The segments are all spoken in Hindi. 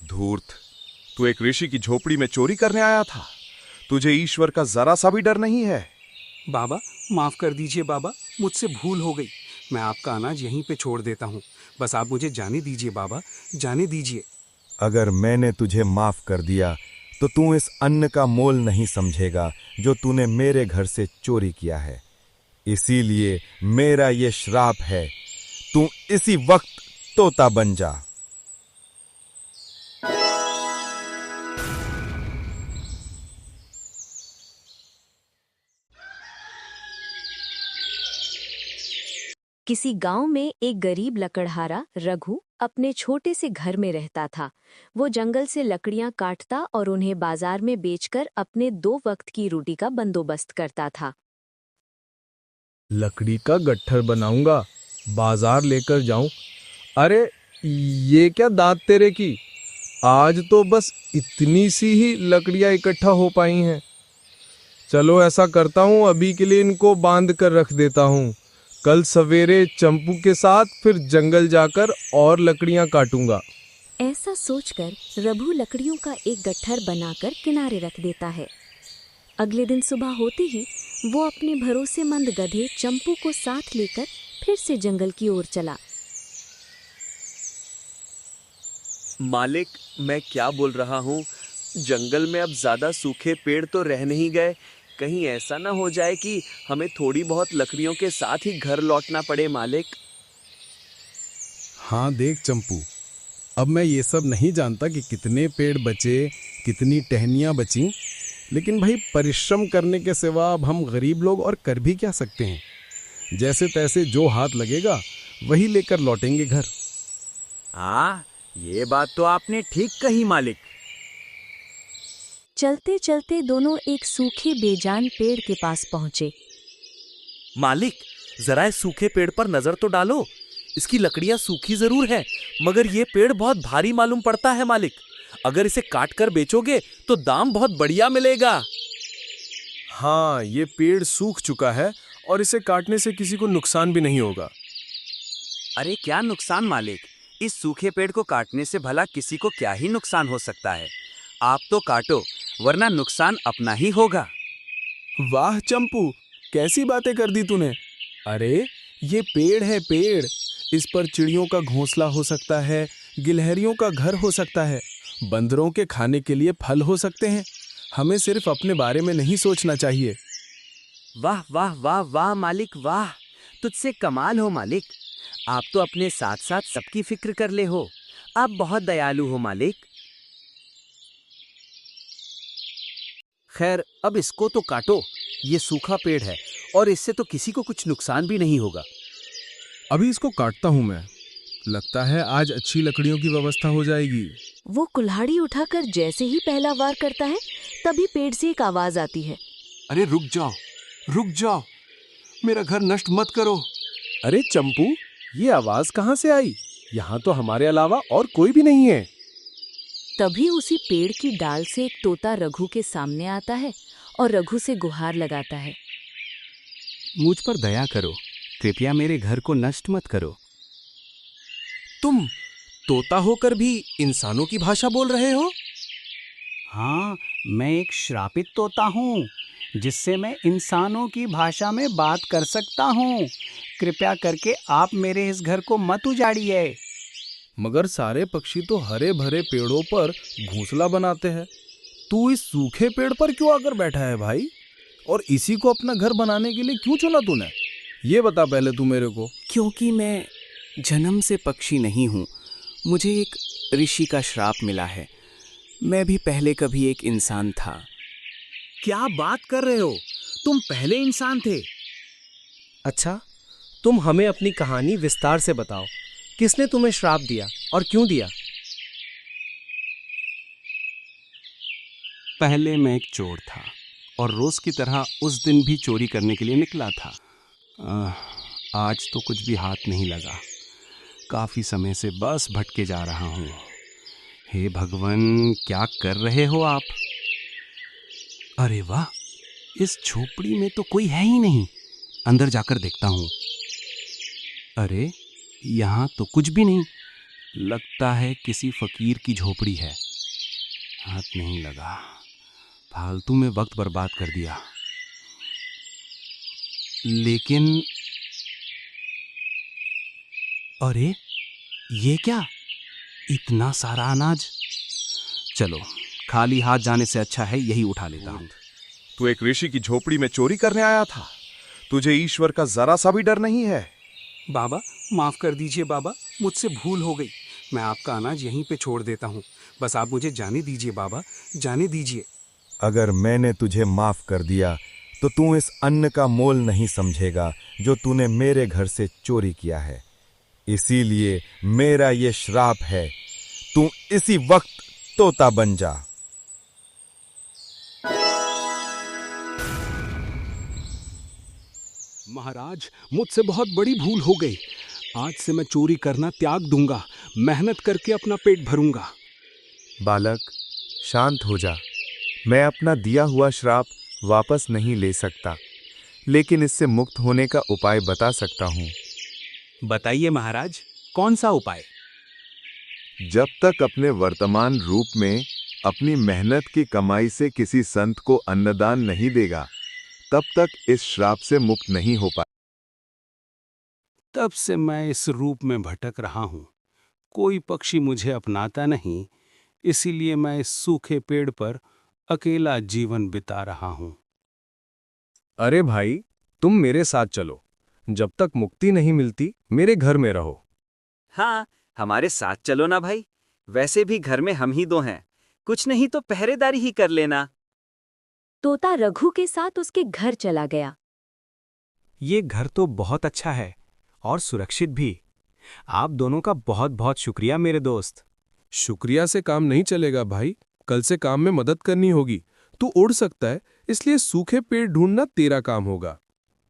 धूर्त, तू एक ऋषि की झोपड़ी में चोरी करने आया था। तुझे ईश्वर का जरा सा भी डर नहीं है। बाबा माफ कर दीजिए बाबा, मुझसे भूल हो गई। मैं आपका अनाज यहीं पे छोड़ देता हूँ। बस आप मुझे जाने दीजिए बाबा, जाने दीजिए। अगर मैंने तुझे माफ कर दिया तो तू इस अन्न का मोल नहीं समझेगा जो तूने मेरे घर से चोरी किया है। इसीलिए मेरा ये श्राप है, तू इसी वक्त तोता बन जा। किसी गांव में एक गरीब लकड़हारा रघु अपने छोटे से घर में रहता था। वो जंगल से लकड़ियां काटता और उन्हें बाजार में बेचकर अपने 2 वक्त की रोटी का बंदोबस्त करता था। लकड़ी का गट्ठर बनाऊंगा, बाजार लेकर जाऊं। अरे ये क्या दांत तेरे की, आज तो बस इतनी सी ही लकड़ियां इकट्ठा हो पाई हैं। चलो ऐसा करता हूं, अभी के लिए इनको बांध कर रख देता हूं। कल सवेरे चंपू के साथ फिर जंगल जाकर और लकड़ियां काटूंगा। ऐसा सोचकर रघु लकड़ियों का एक गट्ठर बनाकर किनारे रख देता है। अगले दिन सुबह होते ही वो अपने भरोसेमंद गधे चंपू को साथ लेकर फिर से जंगल की ओर चला। मालिक, मैं क्या बोल रहा हूँ, जंगल में अब ज्यादा सूखे पेड़ तो रह नहीं गए। कहीं ऐसा ना हो जाए कि हमें थोड़ी बहुत लकड़ियों के साथ ही घर लौटना पड़े मालिक। हाँ देख चंपू, अब मैं ये सब नहीं जानता कि कितने पेड़ बचे, कितनी टहनियाँ बची, लेकिन भाई परिश्रम करने के सिवा अब हम गरीब लोग और कर भी क्या सकते हैं। जैसे तैसे जो हाथ लगेगा वही लेकर लौटेंगे घर। हाँ, ये बात तो आपने ठीक कही मालिक। चलते चलते दोनों एक सूखे बेजान पेड़ के पास पहुंचे। मालिक, जरा इस सूखे पेड़ पर नजर तो डालो। इसकी लकड़ियां सूखी जरूर है, मगर ये पेड़ बहुत भारी मालूम पड़ता है मालिक। अगर इसे काट कर बेचोगे तो दाम बहुत बढ़िया मिलेगा। हाँ, ये पेड़ सूख चुका है और इसे काटने से किसी को नुकसान भी नहीं होगा। अरे क्या नुकसान मालिक, इस सूखे पेड़ को काटने से भला किसी को क्या ही नुकसान हो सकता है। आप तो काटो, वरना नुकसान अपना ही होगा। वाह चंपू, कैसी बातें कर दी तूने। अरे ये पेड़ है पेड़, इस पर चिड़ियों का घोंसला हो सकता है, गिलहरियों का घर हो सकता है, बंदरों के खाने के लिए फल हो सकते हैं। हमें सिर्फ अपने बारे में नहीं सोचना चाहिए। वाह वाह वाह वाह मालिक वाह, तुझसे कमाल हो मालिक। आप तो अपने साथ साथ सबकी फिक्र कर ले हो। आप बहुत दयालु हो मालिक। खैर, अब इसको तो काटो। ये सूखा पेड़ है और इससे तो किसी को कुछ नुकसान भी नहीं होगा। अभी इसको काटता हूं मैं, लगता है आज अच्छी लकड़ियों की व्यवस्था हो जाएगी। वो कुल्हाड़ी उठाकर जैसे ही पहला वार करता है, तभी पेड़ से एक आवाज आती है। अरे रुक जाओ, मेरा घर नष्ट मत करो। अरे चंपू, ये आवाज कहाँ से आई? यहाँ तो हमारे अलावा और कोई भी नहीं है। तभी उसी पेड़ की डाल से एक तोता रघु के सामने आता है और रघु से गुहार लगाता है। मुझ पर दया करो, कृपया मेरे घर को नष्ट मत करो। तुम तोता होकर भी इंसानों की भाषा बोल रहे हो? हाँ, मैं एक श्रापित तोता हूँ, जिससे मैं इंसानों की भाषा में बात कर सकता हूँ। कृपया करके आप मेरे इस घर को मत उजाड़िए। मगर सारे पक्षी तो हरे भरे पेड़ों पर घोंसला बनाते हैं। तू इस सूखे पेड़ पर क्यों आकर बैठा है भाई? और इसी को अपना घर बनाने के लिए क्यों चुना तूने? ये बता पहले तू मेरे को। क्योंकि मैं जन्म से पक्षी नहीं हूँ, मुझे एक ऋषि का श्राप मिला है। मैं भी पहले कभी एक इंसान था। क्या बात कर रहे हो? तुम पहले इंसान थे? अच्छा, तुम हमें अपनी कहानी विस्तार से बताओ। किसने तुम्हें श्राप दिया और क्यों दिया? पहले मैं एक चोर था और रोज की तरह उस दिन भी चोरी करने के लिए निकला था। आज तो कुछ भी हाथ नहीं लगा। काफी समय से बस भटके जा रहा हूँ। हे भगवान, क्या कर रहे हो आप? अरे वाह, इस झोपड़ी में तो कोई है ही नहीं। अंदर जाकर देखता हूँ। अरे यहाँ तो कुछ भी नहीं। लगता है किसी फकीर की झोपड़ी है। हाथ नहीं लगा, फालतू में वक्त बर्बाद कर दिया। लेकिन अरे ये क्या, इतना सारा अनाज। चलो, खाली हाथ जाने से अच्छा है यही उठा लेता हूँ। तू एक ऋषि की झोपड़ी में चोरी करने आया था? तुझे ईश्वर का जरा सा भी डर नहीं है? बाबा माफ कर दीजिए बाबा, मुझसे भूल हो गई। मैं आपका अनाज यहीं पे छोड़ देता हूँ। बस आप मुझे जाने दीजिए बाबा, जाने दीजिए। अगर मैंने तुझे माफ कर दिया तो तू इस अन्न का मोल नहीं समझेगा जो तूने मेरे घर से चोरी किया है। इसीलिए मेरा ये श्राप है, तू इसी वक्त तोता बन जा। महाराज, मुझसे बहुत बड़ी भूल हो गई। आज से मैं चोरी करना त्याग दूंगा, मेहनत करके अपना पेट भरूंगा। बालक, शांत हो जा। मैं अपना दिया हुआ श्राप वापस नहीं ले सकता, लेकिन इससे मुक्त होने का उपाय बता सकता हूँ। बताइए महाराज, कौन सा उपाय? जब तक अपने वर्तमान रूप में अपनी मेहनत की कमाई से किसी संत को अन्नदान नहीं देगा, तब तक इस श्राप से मुक्त नहीं हो पाए। तब से मैं इस रूप में भटक रहा हूँ। कोई पक्षी मुझे अपनाता नहीं, इसीलिए मैं इस सूखे पेड़ पर अकेला जीवन बिता रहा हूँ। अरे भाई, तुम मेरे साथ चलो। जब तक मुक्ति नहीं मिलती मेरे घर में रहो। हाँ, हमारे साथ चलो ना भाई। वैसे भी घर में हम ही दो हैं, कुछ नहीं तो पहरेदारी ही कर लेना। तोता रघु के साथ उसके घर चला गया। ये घर तो बहुत अच्छा है और सुरक्षित भी। आप दोनों का बहुत बहुत शुक्रिया मेरे दोस्त। शुक्रिया से काम नहीं चलेगा भाई, कल से काम में मदद करनी होगी। तू उड़ सकता है, इसलिए सूखे पेड़ ढूंढना तेरा काम होगा।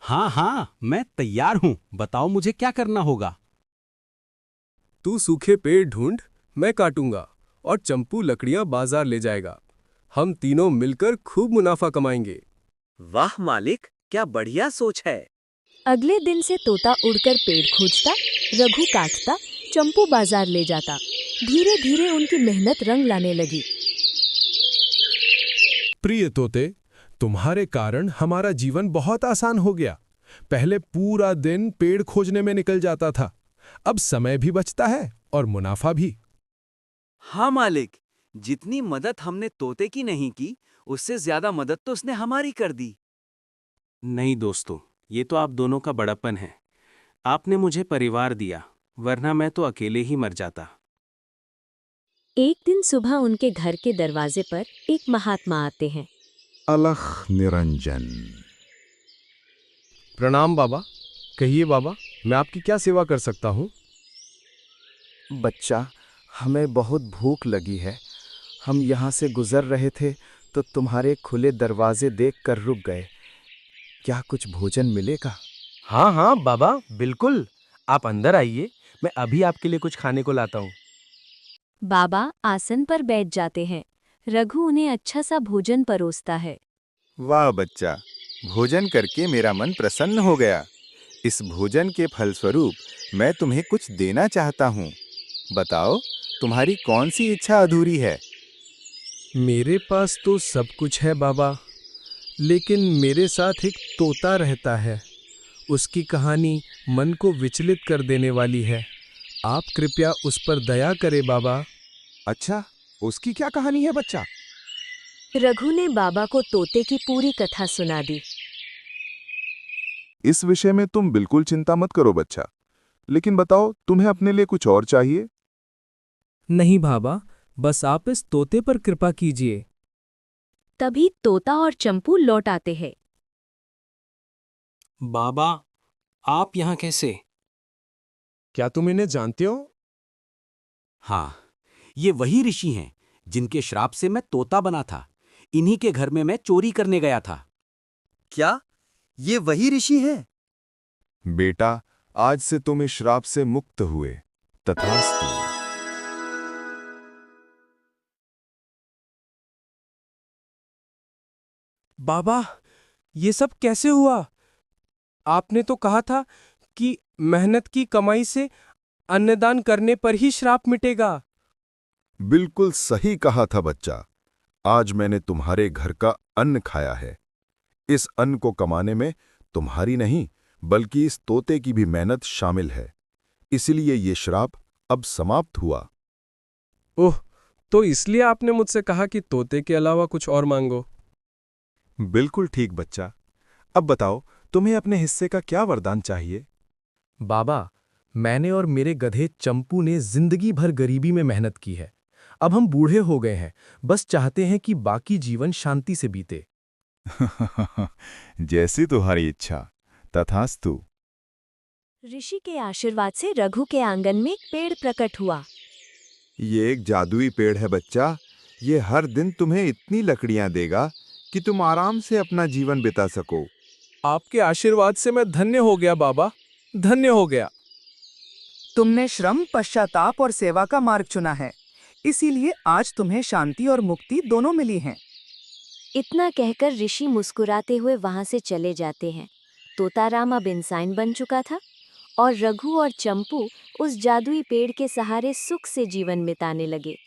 हाँ हाँ, मैं तैयार हूँ। बताओ मुझे क्या करना होगा। तू सूखे पेड़ ढूंढ, मैं काटूंगा और चंपू लकड़ियां बाजार ले जाएगा। हम तीनों मिलकर खूब मुनाफा कमाएंगे। वाह मालिक, क्या बढ़िया सोच है। अगले दिन से तोता उड़कर पेड़ खोजता, रघु काटता, चंपू बाजार ले जाता। धीरे धीरे उनकी मेहनत रंग लाने लगी। प्रिय तोते, तुम्हारे कारण हमारा जीवन बहुत आसान हो गया। पहले पूरा दिन पेड़ खोजने में निकल जाता था, अब समय भी बचता है और मुनाफा भी। हाँ मालिक, जितनी मदद हमने तोते की नहीं की, उससे ज्यादा मदद तो उसने हमारी कर दी। नहीं दोस्तों, ये तो आप दोनों का बड़प्पन है। आपने मुझे परिवार दिया, वरना मैं तो अकेले ही मर जाता। एक दिन सुबह उनके घर के दरवाजे पर एक महात्मा आते हैं। अलख निरंजन। प्रणाम बाबा। कहिए बाबा, मैं आपकी क्या सेवा कर सकता हूँ? बच्चा, हमें बहुत भूख लगी है। हम यहाँ से गुजर रहे थे तो तुम्हारे खुले दरवाजे देखकर रुक गए। क्या कुछ भोजन मिलेगा? हाँ हाँ बाबा, बिल्कुल। आप अंदर आइए, मैं अभी आपके लिए कुछ खाने को लाता हूँ। बाबा आसन पर बैठ जाते हैं। रघु उन्हें अच्छा सा भोजन परोसता है। वाह बच्चा, भोजन करके मेरा मन प्रसन्न हो गया। इस भोजन के फलस्वरूप मैं तुम्हें कुछ देना चाहता हूँ। बताओ, तुम्हारी कौन सी इच्छा अधूरी है? मेरे पास तो सब कुछ है बाबा, लेकिन मेरे साथ एक तोता रहता है। उसकी कहानी मन को विचलित कर देने वाली है। आप कृपया उस पर दया करें बाबा। अच्छा, उसकी क्या कहानी है बच्चा? रघु ने बाबा को तोते की पूरी कथा सुना दी। इस विषय में तुम बिल्कुल चिंता मत करो बच्चा, लेकिन बताओ, तुम्हें अपने लिए कुछ और चाहिए? नहीं बाबा, बस आप इस तोते पर कृपा कीजिए। तभी तोता और चंपू लौट आते हैं। बाबा, आप यहाँ कैसे? क्या तुम इन्हें जानते हो? हाँ, ये वही ऋषि हैं जिनके श्राप से मैं तोता बना था। इन्हीं के घर में मैं चोरी करने गया था। क्या ये वही ऋषि हैं? बेटा, आज से तुम इस श्राप से मुक्त हुए। तथास्तु। बाबा, ये सब कैसे हुआ? आपने तो कहा था कि मेहनत की कमाई से अन्नदान करने पर ही श्राप मिटेगा। बिल्कुल सही कहा था बच्चा। आज मैंने तुम्हारे घर का अन्न खाया है। इस अन्न को कमाने में तुम्हारी नहीं बल्कि इस तोते की भी मेहनत शामिल है। इसलिए ये श्राप अब समाप्त हुआ। ओह, तो इसलिए आपने मुझसे कहा कि तोते के अलावा कुछ और मांगो। बिल्कुल ठीक बच्चा। अब बताओ, तुम्हें अपने हिस्से का क्या वरदान चाहिए? बाबा, मैंने और मेरे गधे चंपू ने जिंदगी भर गरीबी में मेहनत की है। अब हम बूढ़े हो गए हैं, बस चाहते हैं कि बाकी जीवन शांति से बीते। जैसी तुम्हारी इच्छा, तथास्तु। ऋषि के आशीर्वाद से रघु के आंगन में एक पेड़ प्रकट हुआ। ये एक जादुई पेड़ है बच्चा। ये हर दिन तुम्हें इतनी लकड़ियां देगा कि तुम आराम से अपना जीवन बिता सको। आपके आशीर्वाद से मैं धन्य हो गया बाबा, धन्य हो गया। तुमने श्रम, पश्चाताप और सेवा का मार्ग चुना है, इसीलिए आज तुम्हें शांति और मुक्ति दोनों मिली हैं। इतना कहकर ऋषि मुस्कुराते हुए वहां से चले जाते हैं। तोताराम अब इंसान बन चुका था और रघु और चंपू उस जादुई पेड़ के सहारे सुख से जीवन बिताने लगे।